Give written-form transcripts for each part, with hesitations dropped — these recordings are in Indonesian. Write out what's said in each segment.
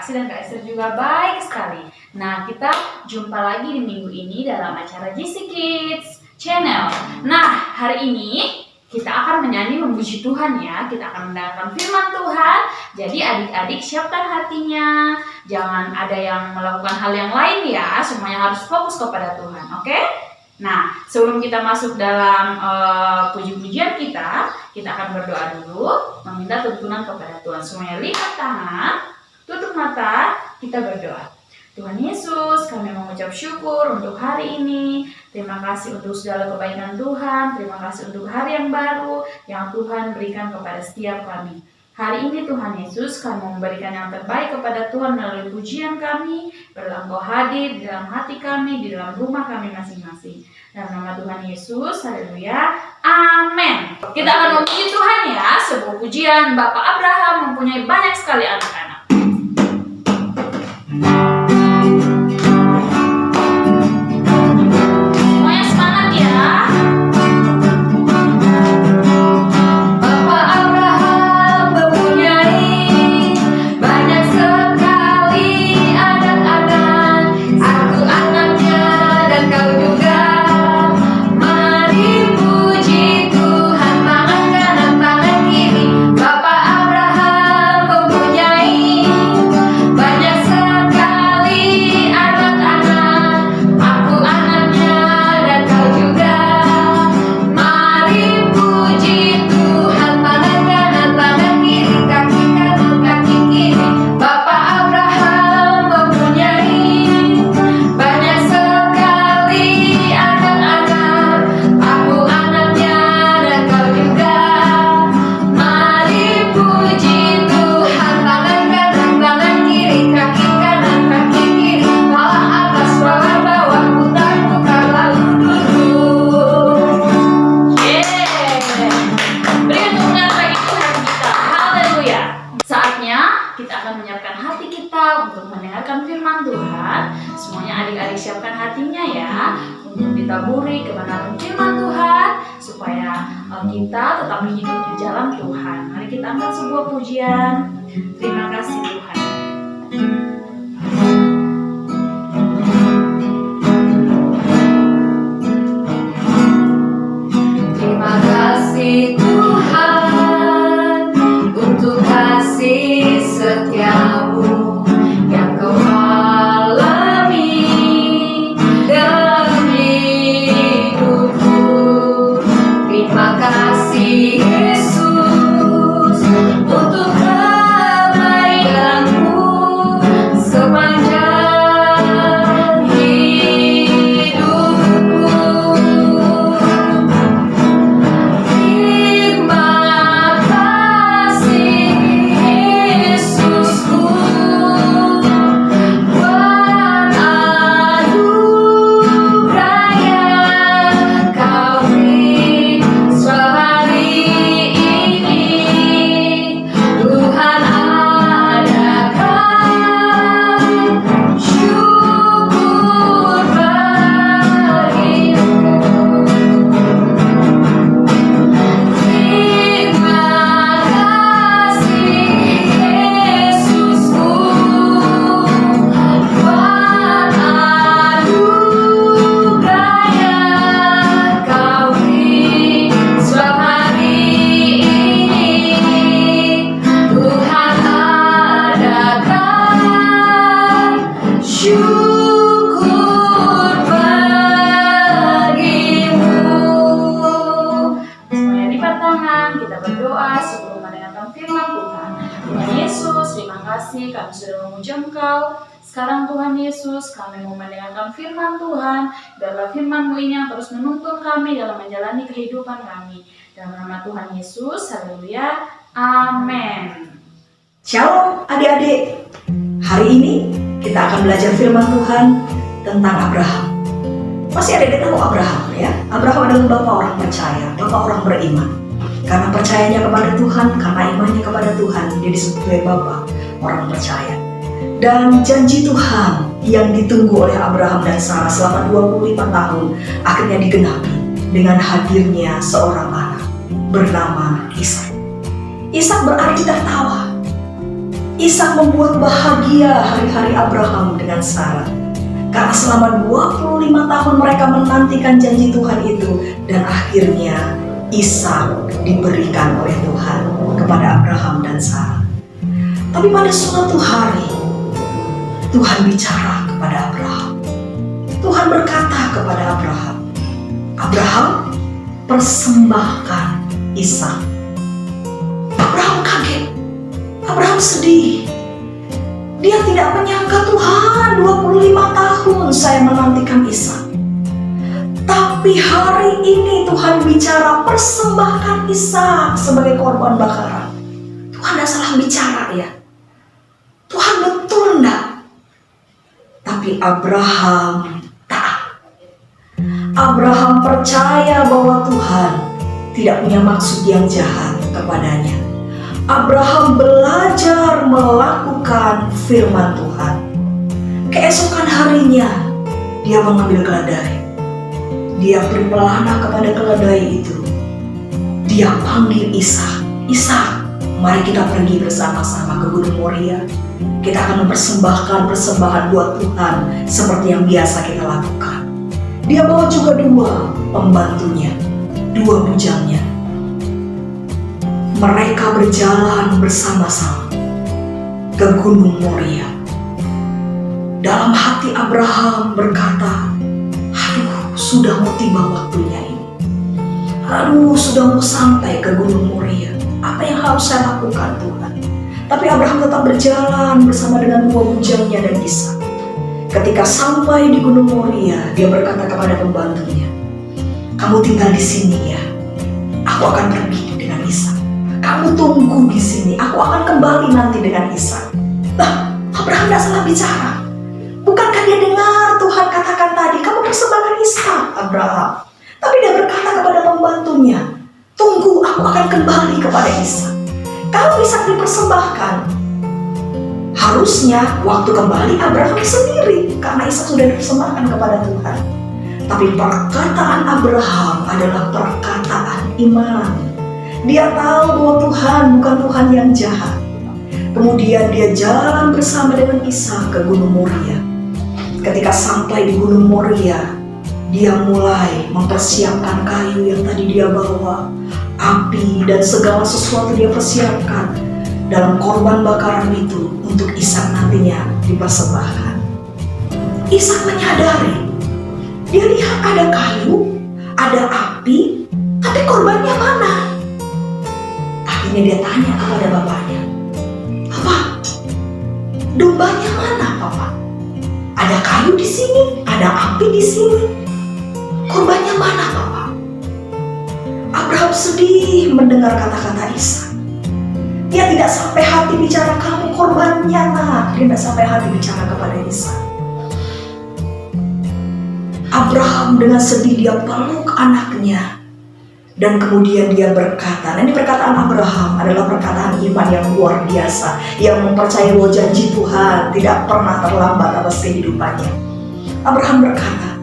Aksi dan Kak Esther juga baik sekali. Nah, kita jumpa lagi di minggu ini dalam acara JC Kids Channel. Nah, hari ini kita akan menyanyi memuji Tuhan ya. Kita akan mendengarkan firman Tuhan. Jadi adik-adik siapkan hatinya. Jangan ada yang melakukan hal yang lain ya. Semuanya harus fokus kepada Tuhan, oke? Nah, sebelum kita masuk dalam puji-pujian kita akan berdoa dulu, meminta tuntunan kepada Tuhan. Semuanya lihat tangan, tutup mata, kita berdoa. Tuhan Yesus, kami mengucap syukur untuk hari ini. Terima kasih untuk segala kebaikan Tuhan. Terima kasih untuk hari yang baru yang Tuhan berikan kepada setiap kami. Hari ini Tuhan Yesus, kami memberikan yang terbaik kepada Tuhan melalui pujian kami. Biarlah Engkau hadir di dalam hati kami, di dalam rumah kami masing-masing. Dalam nama Tuhan Yesus, haleluya, amin. Kita akan memuji Tuhan ya, sebuah pujian. Bapak Abraham mempunyai banyak sekali anak-anak. Siapkan hatinya ya untuk ditaburi kebenaran firman Tuhan supaya kita tetap hidup di jalan Tuhan. Mari kita angkat sebuah pujian. Terima kasih Tuhan. Terima kasih Tuhan untuk kasih setiamu yang Kau kami sudah memuji Engkau. Sekarang Tuhan Yesus, kami mau mendengarkan firman Tuhan. Biarlah firman-Mu ini yang terus menuntun kami dalam menjalani kehidupan kami. Dalam nama Tuhan Yesus, haleluya, amin. Shalom adik-adik. Hari ini kita akan belajar firman Tuhan tentang Abraham. Pasti adik-adik tahu Abraham ya. Abraham adalah bapak orang percaya, bapak orang beriman. Karena percayanya kepada Tuhan, karena imannya kepada Tuhan, dia disebut sebagai bapak orang percaya. Dan janji Tuhan yang ditunggu oleh Abraham dan Sarah selama 25 tahun akhirnya digenapi dengan hadirnya seorang anak bernama Ishak. Ishak berarti tertawa. Ishak membuat bahagia hari-hari Abraham dengan Sarah. Karena selama 25 tahun mereka menantikan janji Tuhan itu, dan akhirnya Ishak diberikan oleh Tuhan kepada Abraham dan Sarah. Tapi pada suatu hari Tuhan bicara kepada Abraham. Tuhan berkata kepada Abraham, "Abraham, persembahkan Ishak." Abraham kaget. Abraham sedih. Dia tidak menyangka, Tuhan, 25 tahun saya menantikan Ishak. Tapi hari ini Tuhan bicara, persembahkan Ishak sebagai korban bakaran. Tuhan tidak salah bicara ya. Tuhan betul enggak? Tapi Abraham taat. Abraham percaya bahwa Tuhan tidak punya maksud yang jahat kepadanya. Abraham belajar melakukan firman Tuhan. Keesokan harinya dia mengambil keledai. Dia beri pelana kepada keledai itu. Dia panggil Ishak. Ishak, mari kita pergi bersama-sama ke Gunung Moria. Kita akan mempersembahkan persembahan buat Tuhan seperti yang biasa kita lakukan. Dia bawa juga 2 pembantunya, 2 bujangnya. Mereka berjalan bersama-sama ke Gunung Moria. Dalam hati Abraham berkata, "Aduh, sudah mau tiba waktunya ini. Aduh, sudah mau sampai ke Gunung Moria. Apa yang harus saya lakukan, Tuhan?" Tapi Abraham tetap berjalan bersama dengan 2 bujangnya dan Ishak. Ketika sampai di Gunung Moria, dia berkata kepada pembantunya, "Kamu tinggal di sini ya. Aku akan pergi dengan Ishak. Kamu tunggu di sini. Aku akan kembali nanti dengan Ishak." Nah, Abraham tidak salah bicara. Bukankah dia dengar Tuhan katakan tadi, "Kamu persembahkan Ishak, Abraham." Tapi dia berkata kepada pembantunya, "Tunggu, aku akan kembali kepada Ishak." Kalau Ishak dipersembahkan, harusnya waktu kembali Abraham sendiri, karena Ishak sudah dipersembahkan kepada Tuhan. Tapi perkataan Abraham adalah perkataan iman. Dia tahu bahwa Tuhan bukan Tuhan yang jahat. Kemudian dia jalan bersama dengan Ishak ke Gunung Moria. Ketika sampai di Gunung Moria, dia mulai mempersiapkan kayu yang tadi dia bawa, api dan segala sesuatu dia persiapkan dalam korban bakaran itu untuk Ishak nantinya dipersembahkan. Ishak menyadari, dia lihat ada kayu, ada api, tapi korbannya mana? Akhirnya dia tanya kepada bapaknya, "Papa, dombanya mana, Papa? Ada kayu di sini, ada api di sini. Korbannya mana, Papa?" Abraham sedih mendengar kata-kata Ishak. Dia tidak sampai hati bicara, "Kamu korbannya, nak." Dia tidak sampai hati bicara kepada Ishak. Abraham dengan sedih dia peluk anaknya. Dan kemudian dia berkata, ini perkataan Abraham adalah perkataan iman yang luar biasa, yang mempercayai bahwa janji Tuhan tidak pernah terlambat atas kehidupannya. Abraham berkata,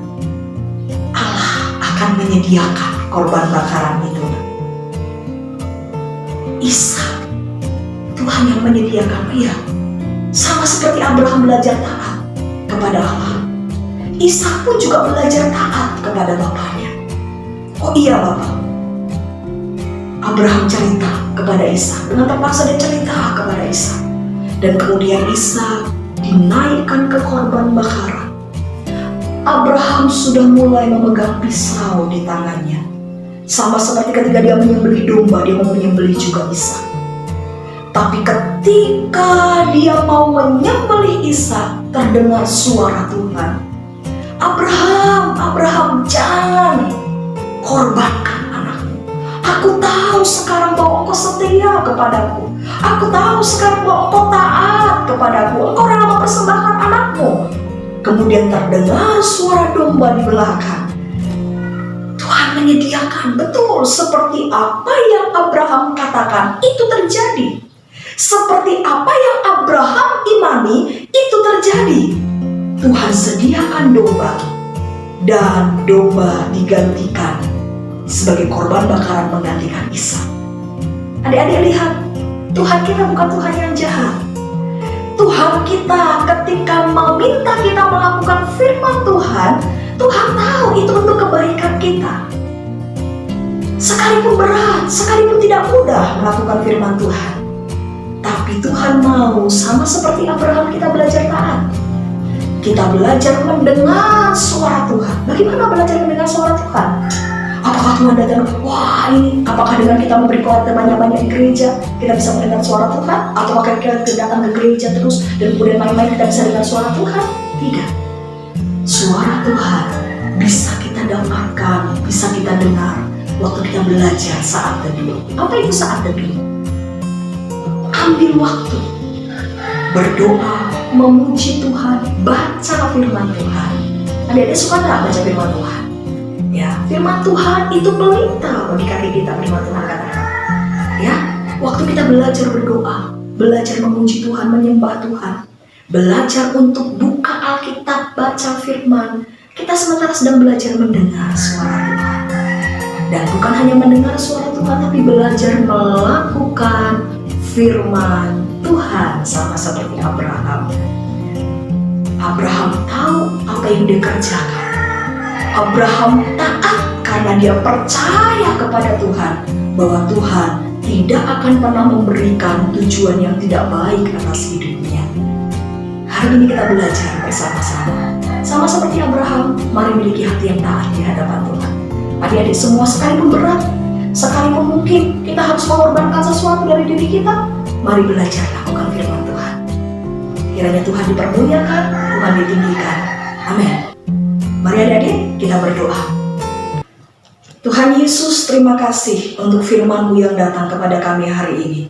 "Allah akan menyediakan korban bakaran itu." Ishak, Tuhan yang menyediakan. Iya, sama seperti Abraham belajar taat kepada Allah, Ishak pun juga belajar taat kepada bapaknya. "Oh iya, Bapak." Abraham cerita kepada Ishak, dengan terpaksa dia cerita kepada Ishak. Dan kemudian Ishak dinaikkan ke korban bakaran. Abraham sudah mulai memegang pisau di tangannya. Sama seperti ketika dia menyembelih domba, dia mau menyembelih juga Ishak. Tapi ketika dia mau menyembelih Ishak, terdengar suara Tuhan. "Abraham, Abraham, jangan korbankan anakmu. Aku tahu sekarang bahwa engkau setia kepadaku. Aku tahu sekarang bahwa engkau taat kepadaku. Engkau rela mempersembahkan anakmu." Kemudian terdengar suara domba di belakang. Tuhan menyediakan, betul seperti apa yang Abraham katakan itu terjadi. Seperti apa yang Abraham imani itu terjadi. Tuhan sediakan domba, dan domba digantikan sebagai korban bakaran menggantikan Ishak. Adik-adik lihat, Tuhan kita bukan Tuhan yang jahat. Tuhan kita ketika meminta kita melakukan firman Tuhan, Tuhan tahu itu untuk kebaikan kita. Sekalipun berat, sekalipun tidak mudah melakukan firman Tuhan, tapi Tuhan mau sama seperti Abraham kita belajar taat. Kita belajar mendengar suara Tuhan. Bagaimana belajar mendengar suara Tuhan? Apakah Tuhan datang, wah ini, apakah dengan kita memberi khotbah banyak-banyak di gereja, kita bisa mendengar suara Tuhan? Atau kita datang ke gereja terus, dan kemudian main-main kita bisa dengar suara Tuhan? Tidak. Suara Tuhan bisa kita dapatkan, bisa kita dengar waktu kita belajar saat teduh. Apa itu saat teduh? Ambil waktu, berdoa, memuji Tuhan, baca firman Tuhan. Adik-adik suka nggak baca firman Tuhan? Ya, firman Tuhan itu pelita bagi kaki kita, firman Tuhan katakan. Ya, waktu kita belajar berdoa, belajar memuji Tuhan, menyembah Tuhan, belajar untuk buka Alkitab, baca firman, kita sementara sedang belajar mendengar suara Tuhan. Dan bukan hanya mendengar suara Tuhan, tapi belajar melakukan firman Tuhan sama seperti Abraham. Abraham tahu apa yang dia kerjakan. Abraham taat karena dia percaya kepada Tuhan bahwa Tuhan tidak akan pernah memberikan tujuan yang tidak baik atas hidupnya. Hari ini kita belajar bersama-sama. Sama seperti Abraham, mari miliki hati yang taat di hadapan Tuhan. Adik-adik semua, sekalipun berat, sekalipun mungkin kita harus mengorbankan sesuatu dari diri kita, mari belajar lakukan firman Tuhan. Kiranya Tuhan dipermuliakan, Tuhan ditinggikan. Amin. Mari adik-adik kita berdoa. Tuhan Yesus, terima kasih untuk firman-Mu yang datang kepada kami hari ini.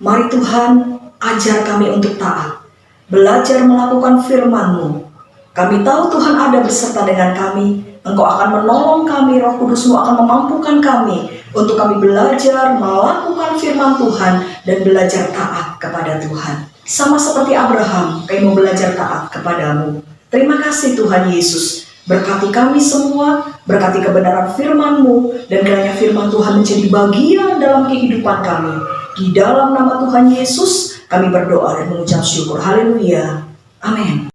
Mari Tuhan, ajar kami untuk taat, belajar melakukan firman-Mu. Kami tahu Tuhan ada beserta dengan kami. Engkau akan menolong kami, Roh Kudus-Mu akan memampukan kami untuk kami belajar melakukan firman Tuhan dan belajar taat kepada Tuhan. Sama seperti Abraham, kami mau belajar taat kepadamu. Terima kasih Tuhan Yesus. Berkati kami semua, berkati kebenaran firman-Mu, dan kiranya firman Tuhan menjadi bagian dalam kehidupan kami. Di dalam nama Tuhan Yesus, kami berdoa dan mengucap syukur. Haleluya. Amin.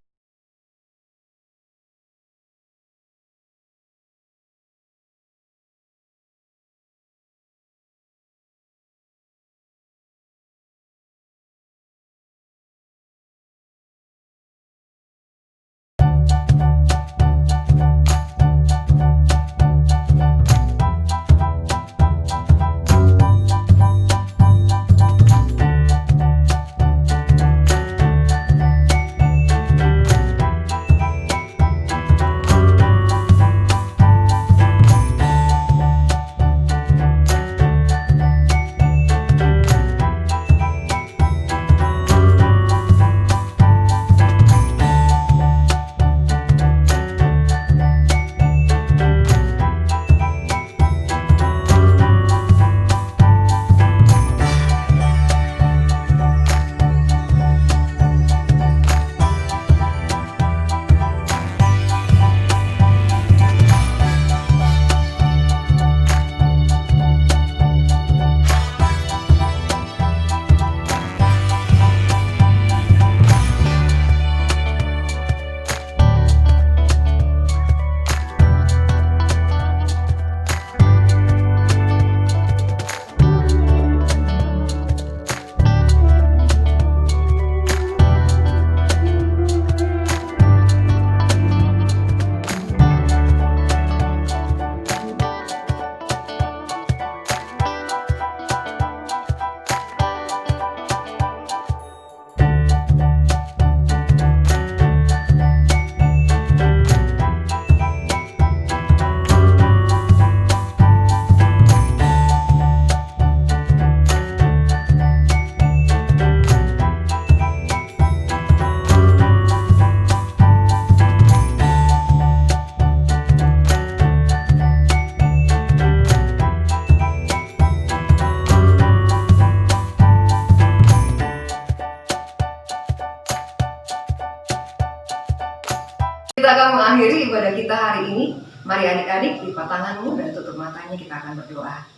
Kita akan mengakhiri ibadah kita hari ini. Mari adik-adik lipat tanganmu dan tutup matanya, kita akan berdoa.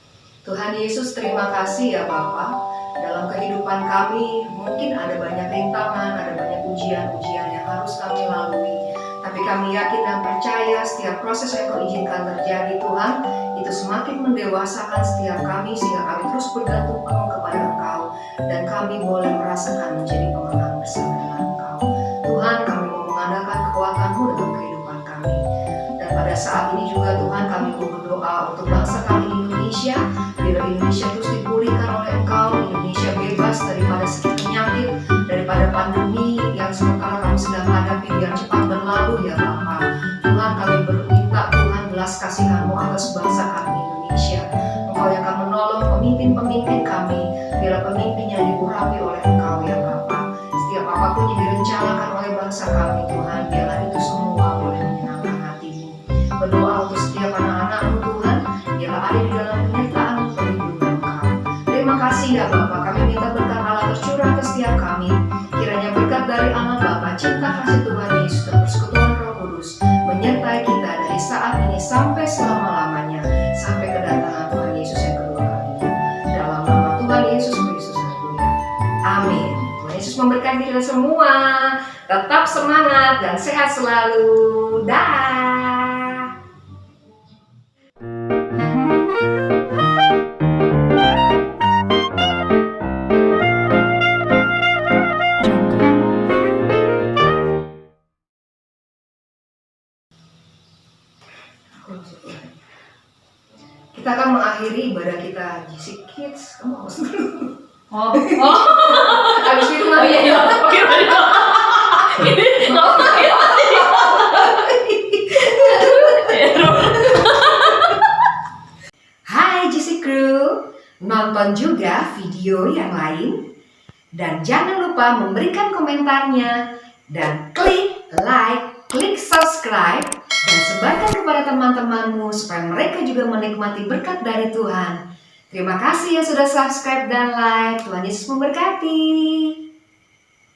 Tuhan Yesus, terima kasih ya Bapa. Dalam kehidupan kami mungkin ada banyak rintangan, ada banyak ujian-ujian yang harus kami lalui. Tapi kami yakin dan percaya setiap proses yang Kau izinkan terjadi Tuhan, itu semakin mendewasakan setiap kami sehingga kami terus bergantung penuh kepada Engkau. Dan kami boleh merasakan menjadi pemenang bersama dengan Engkau. Tuhan, kami mau mengandalkan kekuatan-Mu dalam kehidupan kami. Dan pada saat ini juga Tuhan, kami mau berdoa untuk bangsa kami Indonesia. Biar Indonesia terus dipulihkan oleh Engkau, Indonesia bebas daripada segala penyakit, daripada pandemi yang sementara kami sedang hadapi, biar cepat berlalu ya Bapa. Tuhan, kami berminta Tuhan belas kasihan-Mu atas bangsa kami Indonesia. Engkau yang akan menolong pemimpin-pemimpin kami, biar pemimpinnya diurapi oleh Engkau ya Bapa. Setiap apapun yang direncanakan oleh bangsa kami Tuhan, biarlah itu semua boleh menyenangkan hati-Mu. Berdoa untuk setiap anak-anak-Mu Tuhan, biarlah ada di dalam penyertaan perlindungan Engkau. Terima kasih ya Bapa, kami minta berkat Allah tercurah ke setiap kami. Kiranya berkat dari Allah Bapa, cinta kasih Tuhan Yesus dan persekutuan Roh Kudus menyertai kita dari saat ini sampai selama-lamanya, sampai kedatangan Tuhan Yesus yang kedua kalinya. Dalam nama Tuhan Yesus Kristus, haleluya. Amin. Tuhan Yesus memberkati kita semua. Tetap semangat dan sehat selalu. Dah. Kita akan mengakhiri ibadah kita JC Kids. Kamu harus dulu. Oh. Habis itu lagi. Iya. Oke, Hai JC Crew, nonton juga video yang lain dan jangan lupa memberikan komentarnya dan klik like, klik subscribe dan sebarkan kepada teman-temanmu supaya mereka juga menikmati berkat dari Tuhan. Terima kasih yang sudah subscribe dan like. Tuhan Yesus memberkati.